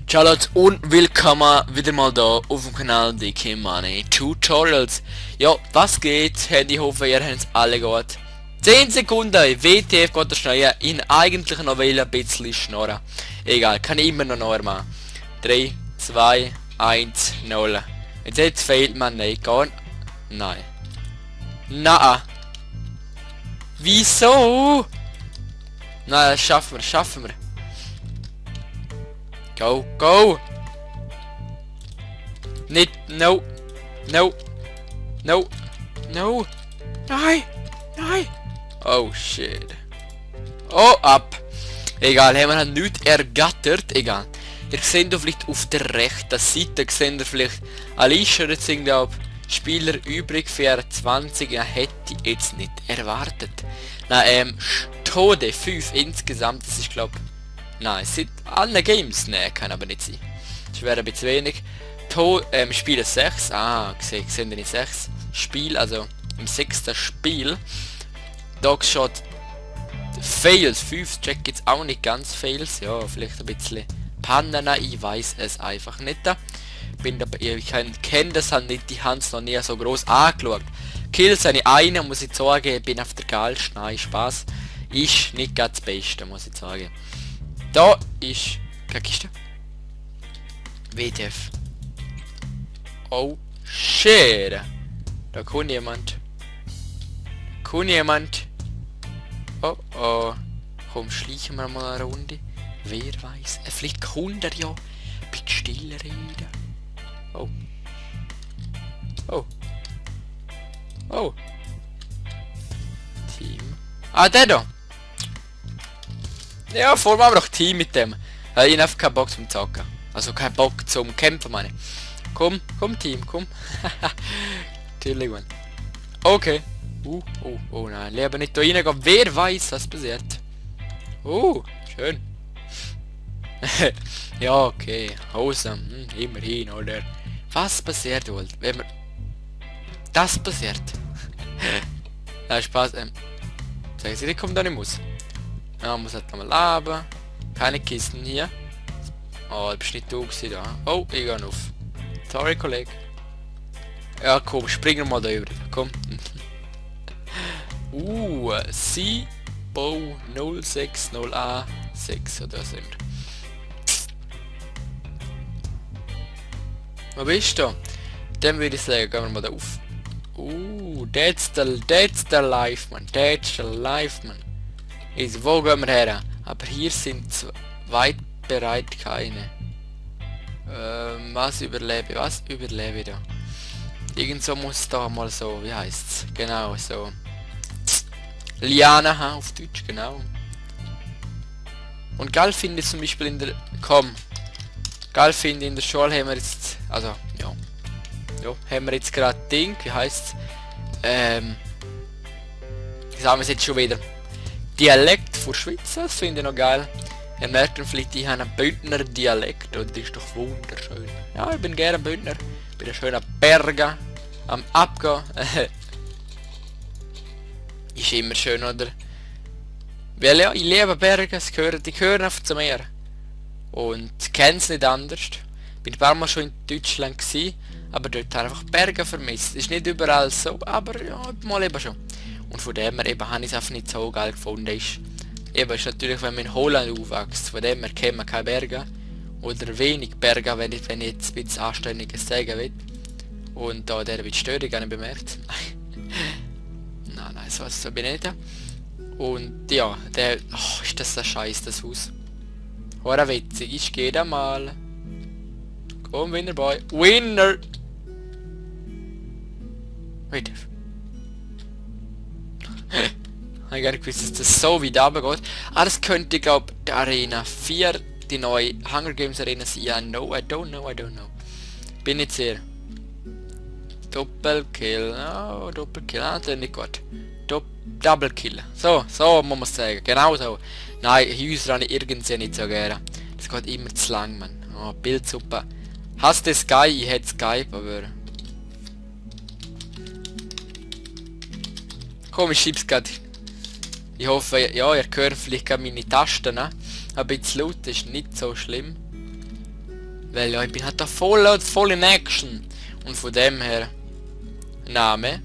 Ciao Leute und willkommen wieder mal da auf dem Kanal DK Money Tutorials. Ja, was geht? Ich hoffe, ihr habt es alle gut. 10 Sekunden, WTF geht der schnell. In eigentlich noch ein bisschen schnorren. Egal, kann ich immer noch neu machen. 3, 2, 1, 0. Jetzt fehlt man nicht, gar nicht. Nein. Na. Wieso? Nein, das schaffen wir. Go, go! Nicht, no! No! No! No! Nein! Nein! Oh shit. Oh, ab! Egal, haben wir halt nichts ergattert. Egal. Ihr seht vielleicht auf der rechten Seite, seht ihr vielleicht Alicia, jetzt sind glaube Spieler übrig für 20. Ja, hätte ich jetzt nicht erwartet. Na, Tode 5 insgesamt, das ist glaube nein, es sind alle Games. Ne, kann aber nicht sein. Das wäre ein bisschen wenig. Spiele 6. Ah, gesehen ihr nicht 6 Spiel, also im 6. Spiel. Dogshot Fails 5. Check jetzt auch nicht ganz Fails. Ja, vielleicht ein bisschen Panna. Ich weiß es einfach nicht. Bin dabei, ich kenne das halt nicht. Die haben es noch nie so groß angeschaut. Kills eine muss ich sagen. Bin auf der geilsten. Nein, Spaß. Ist nicht ganz das Beste, muss ich sagen. Da ist keine Kiste. WTF. Oh shit. Da kommt jemand. Oh oh. Komm, schleichen wir mal eine Runde. Wer weiß. Vielleicht kommt er ja. Bitte still reden. Oh. Oh. Oh. Team. Ah, der da. Ja, formen wir doch Team mit dem. Ich habe keinen Bock zum Zocken. Also keinen Bock zum Kämpfen, meine. Komm, Team, komm. Natürlich, man. Okay. Oh nein, lieber nicht da reingehen. Wer weiß, was passiert. Schön. Ja, okay. Hose. Immerhin, oder? Was passiert wohl, wenn man... Das passiert. Na, Spaß. Sagen Sie, ich komme da nicht raus. Ja, muss halt nochmal leben. Keine Kisten hier. Oh, du bist nicht du gewesen, da. Oh, ich gehe auf. Sorry, Kollege. Ja, komm, spring mal da über. Komm. Sibo 060A6 oder sind wir. Wo bist du? Dann würde ich sagen, gehen wir mal da auf. That's the life, man. That's the life, man. Also, wo gehen wir her? Aber hier sind weit bereit keine. Was überlebe ich da? Irgend so muss da mal so, wie heißt's? Genau, so. Liana auf Deutsch, genau. Und geil finde ich zum Beispiel in der... Geil finde in der Schule haben wir jetzt... Also, ja. Ja, haben wir jetzt gerade Ding, wie heißt's? Sagen wir es jetzt schon wieder. Dialekt von Schweiz, das finde ich noch geil. Ihr merkt vielleicht, ich habe einen Bündner Dialekt und das ist doch wunderschön. Ja, ich bin gerne Bündner. Bin ein schöner Berger am Abgehen. Ist immer schön, oder? Weil ja, ich liebe Berge, die gehören einfach zum Meer. Und kenne es nicht anders. Bin ein paar Mal schon in Deutschland gewesen, aber dort habe ich einfach Berge vermisst. Ist nicht überall so, aber ja, mal eben schon. Und von dem her eben habe ich es einfach nicht so geil gefunden. Ist natürlich, wenn man in Holland aufwächst, von dem her kennt man keine Berge. Oder wenig Berge, wenn ich jetzt ein bisschen Anständiges sagen will. Und da der wird Störung gar nicht bemerkt. nein, so bin ich nicht. Und ja, ist das ein Scheiß, das Haus. Hora witzig, ich gehe da mal. Komm, Winner Boy. Winner! Wait. Ich habe gar nicht gewusst, dass das so weit runter geht. Ah, das könnte, glaube ich, die Arena 4, die neue Hunger Games Arena sein. Ja, no, I don't know. Bin nicht sehr. Doppelkill. Oh, Doppelkill. Ah, das ist nicht gut. Double Kill. So muss man sagen. Genau so. Nein, Häuser habe ich irgendwie nicht so gerne. Das geht immer zu lang, man. Oh, Bild super. Hast du Sky? Ich hätte Skype, aber... Komm, ich schieb's grad. Ich hoffe, ja, ihr hört vielleicht meine Tasten. Ein bisschen laut ist nicht so schlimm. Weil ja, ich bin halt da voll in Action. Und von dem her... Name.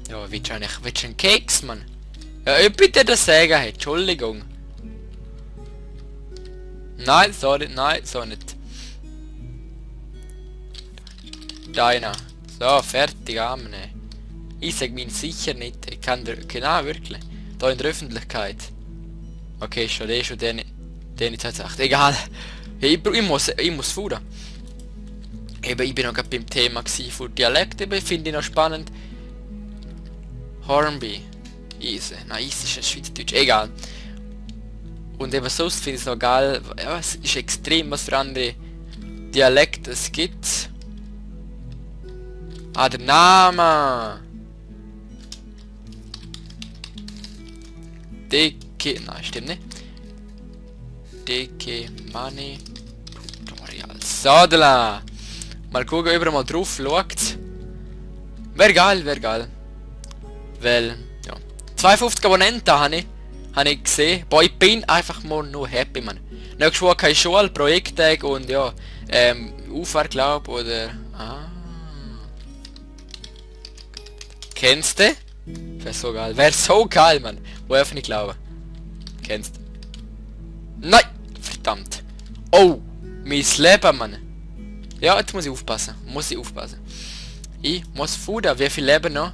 Ja, willst du einen Keks, Mann? Ja, ich bitte das sagen, hey, Entschuldigung. Nein, sorry, nein, so nicht. Deiner. So, fertig, Amen. Ich sag mir sicher nicht. Ich kann genau, wirklich. Da in der Öffentlichkeit. Okay, schon den ich gesagt. Egal. Ich muss fahren. Eben, ich bin noch gerade beim Thema für Dialekt, eben, finde ich noch spannend. Hornby. Easy. Nein, Easy ist ein Schweizerdeutsch. Egal. Und eben sonst finde ich es noch geil. Ja, es ist extrem, was für andere Dialekte es gibt. Ah, der Name! DK... Nein, stimmt nicht. DK Money Tutorial. Sadler! Mal gucken, ob er mal drauf schaut. Wäre geil, wäre geil. Weil, ja. 52 Abonnenten habe ich gesehen. Boah, ich bin einfach mal nur happy, man. Nächstes Woche keine Schule, Projekttag und ja, Aufwärts, glaub, oder... Ah. Kennst du? Wäre so geil. Wäre so geil, man. Wo ich nicht glauben. Kennst du? Nein! Verdammt. Oh! Mein Leben, Mann. Ja, jetzt muss ich aufpassen. Ich muss fuhren. Wie viel Leben noch?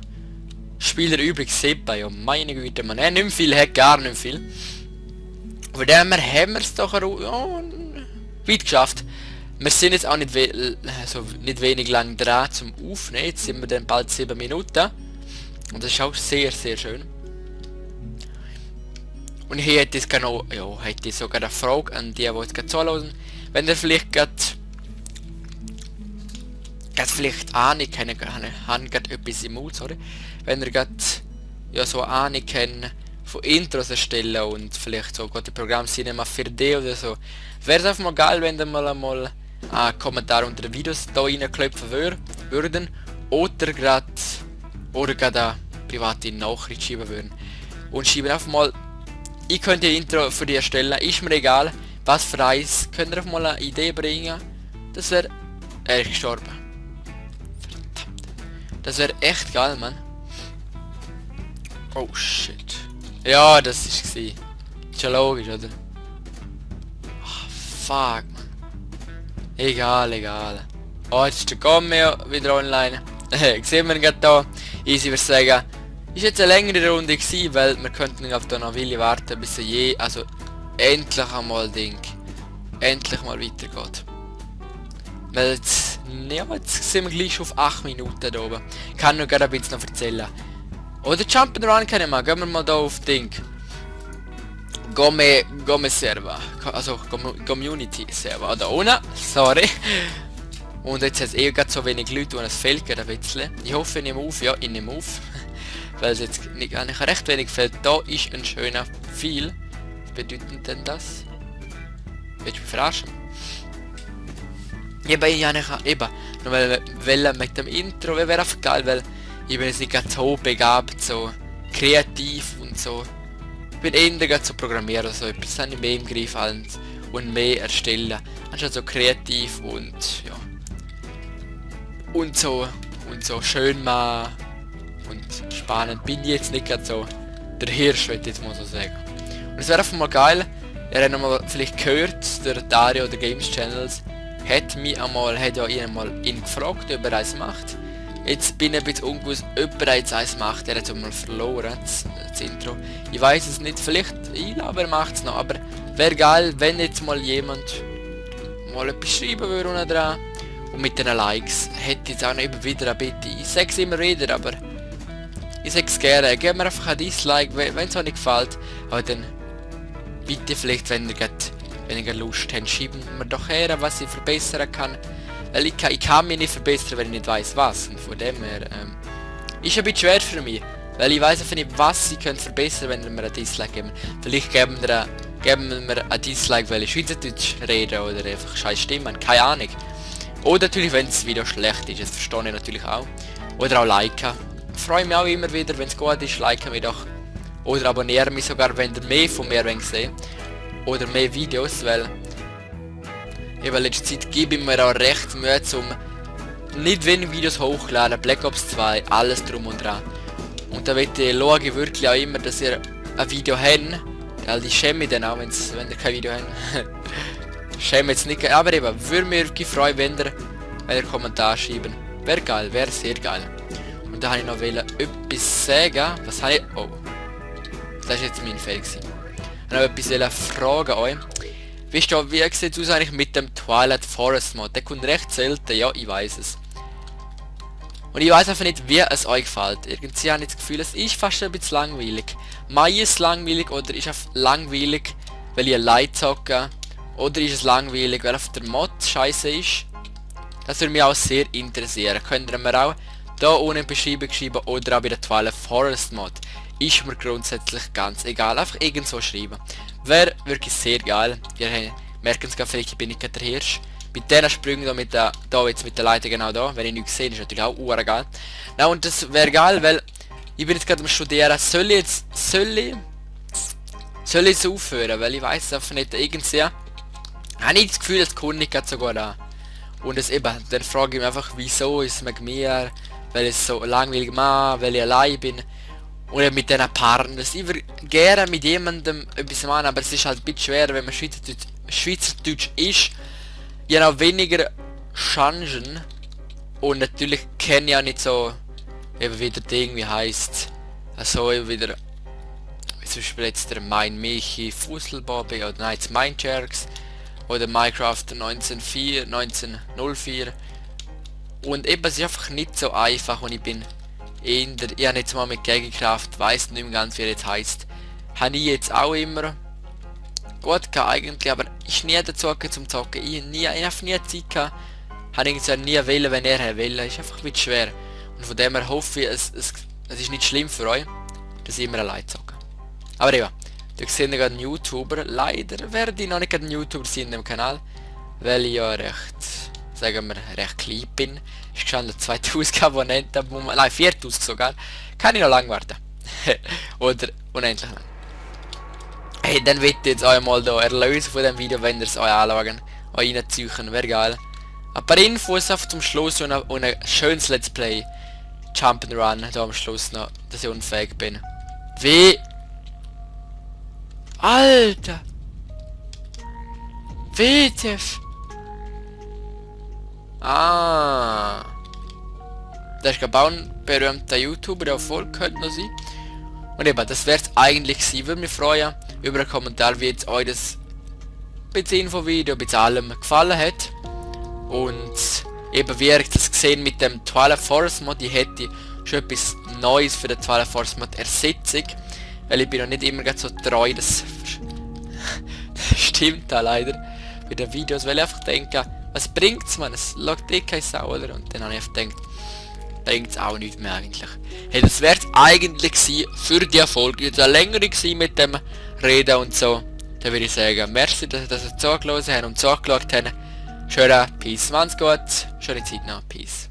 Spieler übrig 7. Ja, meine Güte, man. Nicht mehr viel, hat gar nicht viel. Von dem her haben wir es doch ja, weit geschafft. Wir sind jetzt auch nicht, nicht wenig lang dran zum Aufnehmen. Jetzt sind wir dann bald 7 Minuten. Und das ist auch sehr, sehr schön. Und hier hätte ich noch, ja, hätte ich sogar eine Frage an die jetzt gerade zuhören. Wenn ihr vielleicht gerade vielleicht Ahnung haben gerade etwas im Mund, sorry. Wenn ihr gerade ja so Ahnung kennt von Intros erstellen und vielleicht so gerade Programm Cinema 4D oder so, wäre es einfach mal geil, wenn ihr mal einen Kommentar unter den Videos da reinklopfen würden oder gerade eine private Nachricht schreiben würden. Und schreiben einfach mal, ich könnte ein Intro für die erstellen, ist mir egal, was für eins, könnt ihr einfach mal eine Idee bringen. Das wäre... Er ist gestorben. Verdammt. Das wäre echt geil, Mann. Oh shit. Ja, das ist gsi. Ist ja logisch, oder? Ach, fuck, Mann. Egal. Oh, jetzt ist der Gomeo wieder online. Sehen wir ihn gerade da. Easy, würde sagen. Ist jetzt eine längere Runde gewesen, weil wir könnten auf da noch Willi warten, bis er also endlich einmal endlich mal weitergeht. Weil jetzt, ja, jetzt sind wir gleich auf 8 Minuten da oben. Ich kann noch gerade ein bisschen noch erzählen. Oder Jump'n'Run können wir, gehen wir mal da auf Ding. Gomme Server, also Community Server, da unten, sorry. Und jetzt hat es gerade so wenig Leute und es fehlt gerade ein bisschen. Ich hoffe, ich nehme auf, ja, ich nehme auf. Weil es jetzt eigentlich recht wenig fällt. Da ist ein schöner Pfeil. Was bedeutet denn das? Willst du mich verarschen? Eben, nur weil mit dem Intro wäre einfach geil, weil ich bin jetzt nicht ganz so begabt, so kreativ und so. Ich bin eher gerade so Programmierer, so etwas habe ich mehr im Griff und mehr erstellen. Anstatt so kreativ und ja. Und so schön mal und spannend bin ich jetzt nicht gerade so der Hirsch, würde ich jetzt mal so sagen. Und es wäre einfach mal geil, ihr habt mal vielleicht gehört, der Dario der Games Channels hat ihn gefragt, ob er eins macht. Jetzt bin ich ein bisschen ungewiss, ob er jetzt eins macht, er hat es mal verloren, das Intro. Ich weiß es nicht, vielleicht, ich glaube er macht es noch, aber wäre geil, wenn jetzt mal jemand mal etwas schreiben würde unten dran. Und mit den Likes hätte ich jetzt auch noch immer wieder eine Bitte. Ich sage es immer wieder, aber ich sage es gerne. Gebt mir einfach ein Dislike, wenn es euch nicht gefällt. Aber dann bitte vielleicht, wenn ihr Lust habt, schreibt mir doch her, was ich verbessern kann. Weil ich kann mich nicht verbessern, wenn ich nicht weiß was. Und von dem her ist ein bisschen schwer für mich. Weil ich weiß einfach nicht, was ich verbessern könnte, wenn ihr mir ein Dislike geben. Vielleicht geben wir ein Dislike, weil ich Schweizerdeutsch rede oder einfach scheiß Stimmen. Keine Ahnung. Oder natürlich, wenn das Video schlecht ist, das verstehe ich natürlich auch. Oder auch liken. Ich freue mich auch immer wieder, wenn es gut ist, liken mich doch. Oder abonnieren mich sogar, wenn ihr mehr von mir seht. Oder mehr Videos, weil... Eben letzte Zeit gebe ich mir auch recht Mühe, um nicht wenig Videos hochzuladen. Black Ops 2, alles drum und dran. Und da schaue ich wirklich auch immer, dass ihr ein Video habt. Weil ich schäme mich dann auch, wenn ihr kein Video habt. Schäme jetzt nicht, aber eben, würde mich wirklich freuen, wenn ihr Kommentar schreiben. Wäre geil, wäre sehr geil. Und da habe ich noch etwas sagen. Was habe ich... Oh. Das ist jetzt mein Fehler gewesen. Ich habe noch etwas fragen euch. Wisst ihr, wie sieht es aus eigentlich mit dem Twilight Forest Mod? Der kommt recht selten, ja, ich weiß es. Und ich weiß einfach nicht, wie es euch gefällt. Irgendwie habe ich das Gefühl, es ist fast ein bisschen langweilig. Mai ist langweilig oder ist es langweilig, weil ich allein zocke? Oder ist es langweilig, weil auf der Mod scheiße ist? Das würde mich auch sehr interessieren. Könnt ihr mir auch da unten in die Beschreibung schreiben oder auch bei der Twilight Forest Mod. Ist mir grundsätzlich ganz egal. Einfach irgendwo schreiben. Wäre wirklich sehr geil. Ihr merkt es gerade, vielleicht bin ich gerade der Hirsch. Bei diesen Sprüngen da mit der, jetzt mit der Leiter genau da, wenn ich nichts sehe, ist natürlich auch urgeil. Na und das wäre geil, weil ich bin jetzt gerade am Studieren. Soll ich jetzt aufhören? Weil ich weiß einfach nicht, irgendwie habe ich das Gefühl, es kommt nicht so gut an. Und es eben, dann frage ich mich einfach, wieso ist es mit mir, weil ich so langweilig mache, weil ich allein bin. Oder mit diesen Partnern. Ich würde gerne mit jemandem etwas machen, aber es ist halt ein bisschen schwer, wenn man Schweizerdeutsch ist. Ich habe auch weniger Chancen. Und natürlich kenne ich auch nicht so, eben wie der Ding wie heisst. Also eben wieder, wie zum Beispiel jetzt der Mein Michi, Fusselbobby oder nein, jetzt Mein Jerks. Oder Minecraft 1904. Und eben, es ist einfach nicht so einfach und ich bin ich habe jetzt mal mit Gegenkraft, weiss nicht mehr ganz wie er jetzt heisst. Habe ich jetzt auch immer gut gehabt eigentlich, aber ich nie dazu zum Zocken. Ich habe nie Zeit gehabt. Habe irgendwie nie wählen, wenn er will. Ist einfach ein bisschen schwer. Und von dem her hoffe ich, es ist nicht schlimm für euch, dass ich immer allein zocke. Aber eben, ihr seht ja gerade einen YouTuber. Leider werde ich noch nicht ein YouTuber sein in dem Kanal, weil ich ja recht, sagen wir, recht klein bin. Ist gestanden 2000 Abonnenten, nein 4000 sogar. Kann ich noch lange warten. Oder unendlich lang. Hey, dann wird jetzt euch mal da erlösen von dem Video, wenn ihr es euch anschauen, euch reinziehen, wäre geil. Ein paar Infos auf zum Schluss und ein schönes Let's Play. Jump'n'Run, da am Schluss noch, dass ich unfähig bin. Wie? Alter! WTF! Ah. Das ist glaube ein berühmter YouTuber, der voll könnte noch sein. Und eben, das wäre es eigentlich sein. Würde mich freuen über einen Kommentar, wie jetzt euch das Info-Video, allem gefallen hat. Und eben, wie ihr das gesehen mit dem Twilight Forest Mod, ich hätte schon etwas Neues für den Twilight Forest Mod Ersetzung. Weil ich bin noch nicht immer so treu, das stimmt da leider bei den Videos, weil ich einfach denke, was bringt's man? Es schaut eh keine Sau, oder? Und dann habe ich einfach gedacht, bringt's auch nicht mehr eigentlich. Hey, das wäre es eigentlich gewesen für die Folge. Jetzt eine längere gewesen mit dem Reden und so. Dann würde ich sagen, merci, dass ihr zugelassen habt und zugeschaut habt. Schönen Peace, macht's gut. Schöne Zeit noch. Peace.